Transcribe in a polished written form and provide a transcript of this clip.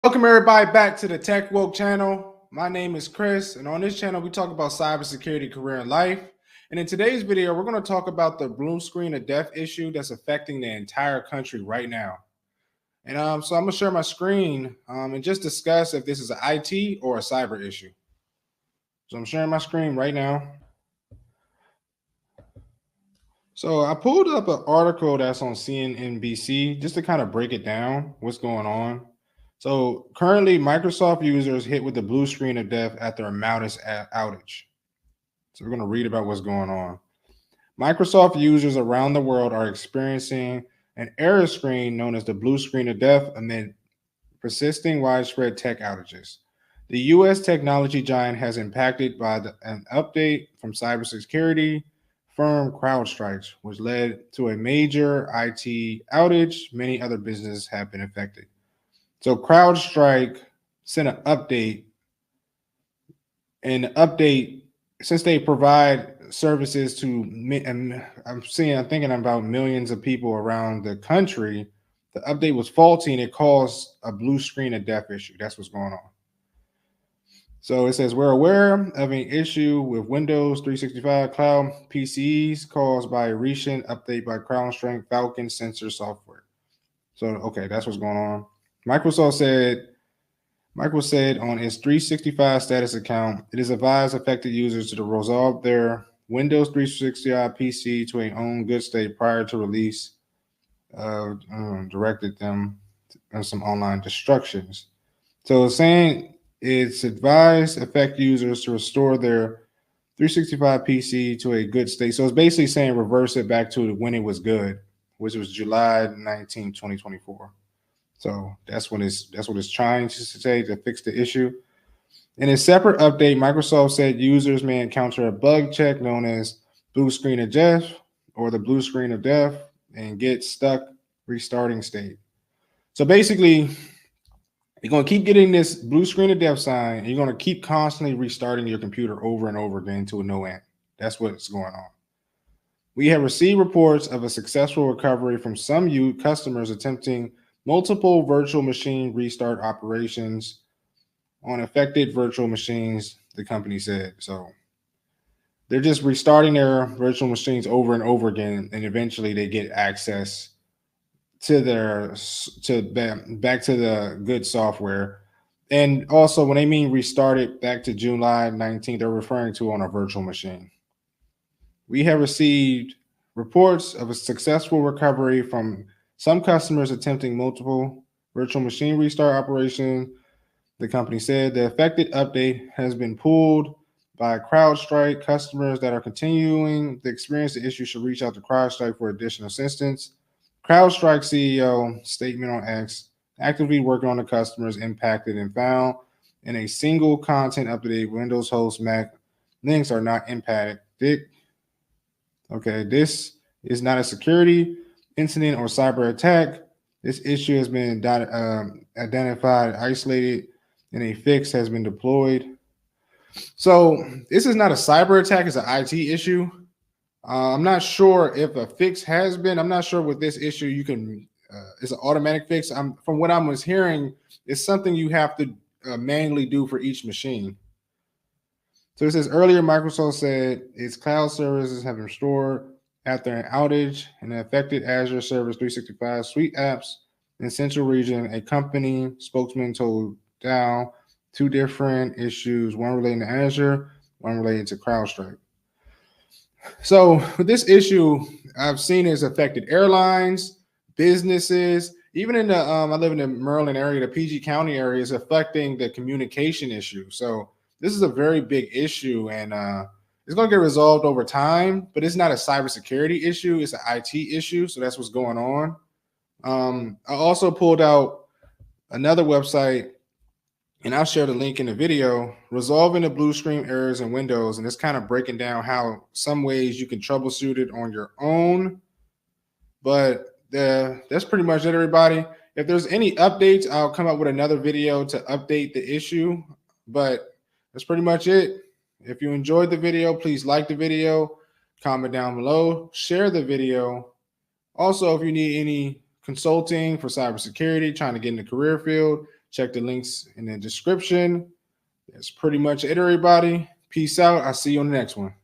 Welcome everybody back to the Tech Woke channel. My name is Chris, and on this channel we talk about cybersecurity, career, and life. And in today's video, we're going to talk about the blue screen of death issue that's affecting the entire country right now. And so I'm going to share my screen and just discuss if this is an IT or a cyber issue. So I'm sharing my screen right now. So I pulled up an article that's on CNBC just to kind of break it down, what's going on. So currently, Microsoft users hit with the blue screen of death after a Mountis outage. So we're going to read about what's going on. Microsoft users around the world are experiencing an error screen known as the blue screen of death amid persisting widespread tech outages. The U.S. technology giant has impacted by an update from cybersecurity firm CrowdStrike, which led to a major IT outage. Many other businesses have been affected. So CrowdStrike sent an update, and the update, since they provide services to, I'm thinking about millions of people around the country, the update was faulty and it caused a blue screen of death issue. That's what's going on. So it says, we're aware of an issue with Windows 365 cloud PCs caused by a recent update by CrowdStrike Falcon sensor software. So, okay, that's what's going on. Microsoft said on its 365 status account, it is advised affected users to resolve their Windows 365 PC to a own good state prior to release. Directed them on some online instructions. So it's saying it's advised affect users to restore their 365 PC to a good state. So it's basically saying reverse it back to when it was good, which was July 19, 2024. So that's what it's trying to say to fix the issue. In a separate update, Microsoft said users may encounter a bug check known as blue screen of death or the blue screen of death and get stuck restarting state. So basically, you're going to keep getting this blue screen of death sign, and you're going to keep constantly restarting your computer over and over again to no end. That's what's going on. We have received reports of a successful recovery from some customers attempting multiple virtual machine restart operations on affected virtual machines, the company said. So they're just restarting their virtual machines over and over again, and eventually they get access to back to the good software. And also, when they mean restart it back to July 19th, they're referring to on a virtual machine. We have received reports of a successful recovery from some customers attempting multiple virtual machine restart operations. The company said the affected update has been pulled by CrowdStrike. Customers that are continuing to experience the issue should reach out to CrowdStrike for additional assistance. CrowdStrike CEO statement on X, actively working on the customers impacted and found in a single content update, Windows host Mac links are not impacted. Okay, this is not a security incident or cyber attack. This issue has been identified, isolated, and a fix has been deployed. So this is not a cyber attack, it's an IT issue. I'm not sure if a fix has been. I'm not sure with this issue you can, it's an automatic fix. From what I was hearing, it's something you have to manually do for each machine. So it says earlier, Microsoft said its cloud services have been restored after an outage and affected Azure Service 365 suite apps in Central Region. A company spokesman told Dow two different issues, one relating to Azure, one related to CrowdStrike. So with this issue, I've seen it's affected airlines, businesses, even in the, I live in the Maryland area, the PG County area is affecting the communication issue. So this is a very big issue, and it's going to get resolved over time, but it's not a cybersecurity issue. It's an IT issue. So that's what's going on. I also pulled out another website, and I'll share the link in the video, resolving the blue screen errors in Windows. And it's kind of breaking down how some ways you can troubleshoot it on your own. But that's pretty much it, everybody. If there's any updates, I'll come up with another video to update the issue. But that's pretty much it. If you enjoyed the video, please like the video, comment down below, share the video. Also, if you need any consulting for cybersecurity, trying to get in the career field, Check the links in the description. That's pretty much it, everybody. Peace out. I'll see you on the next one.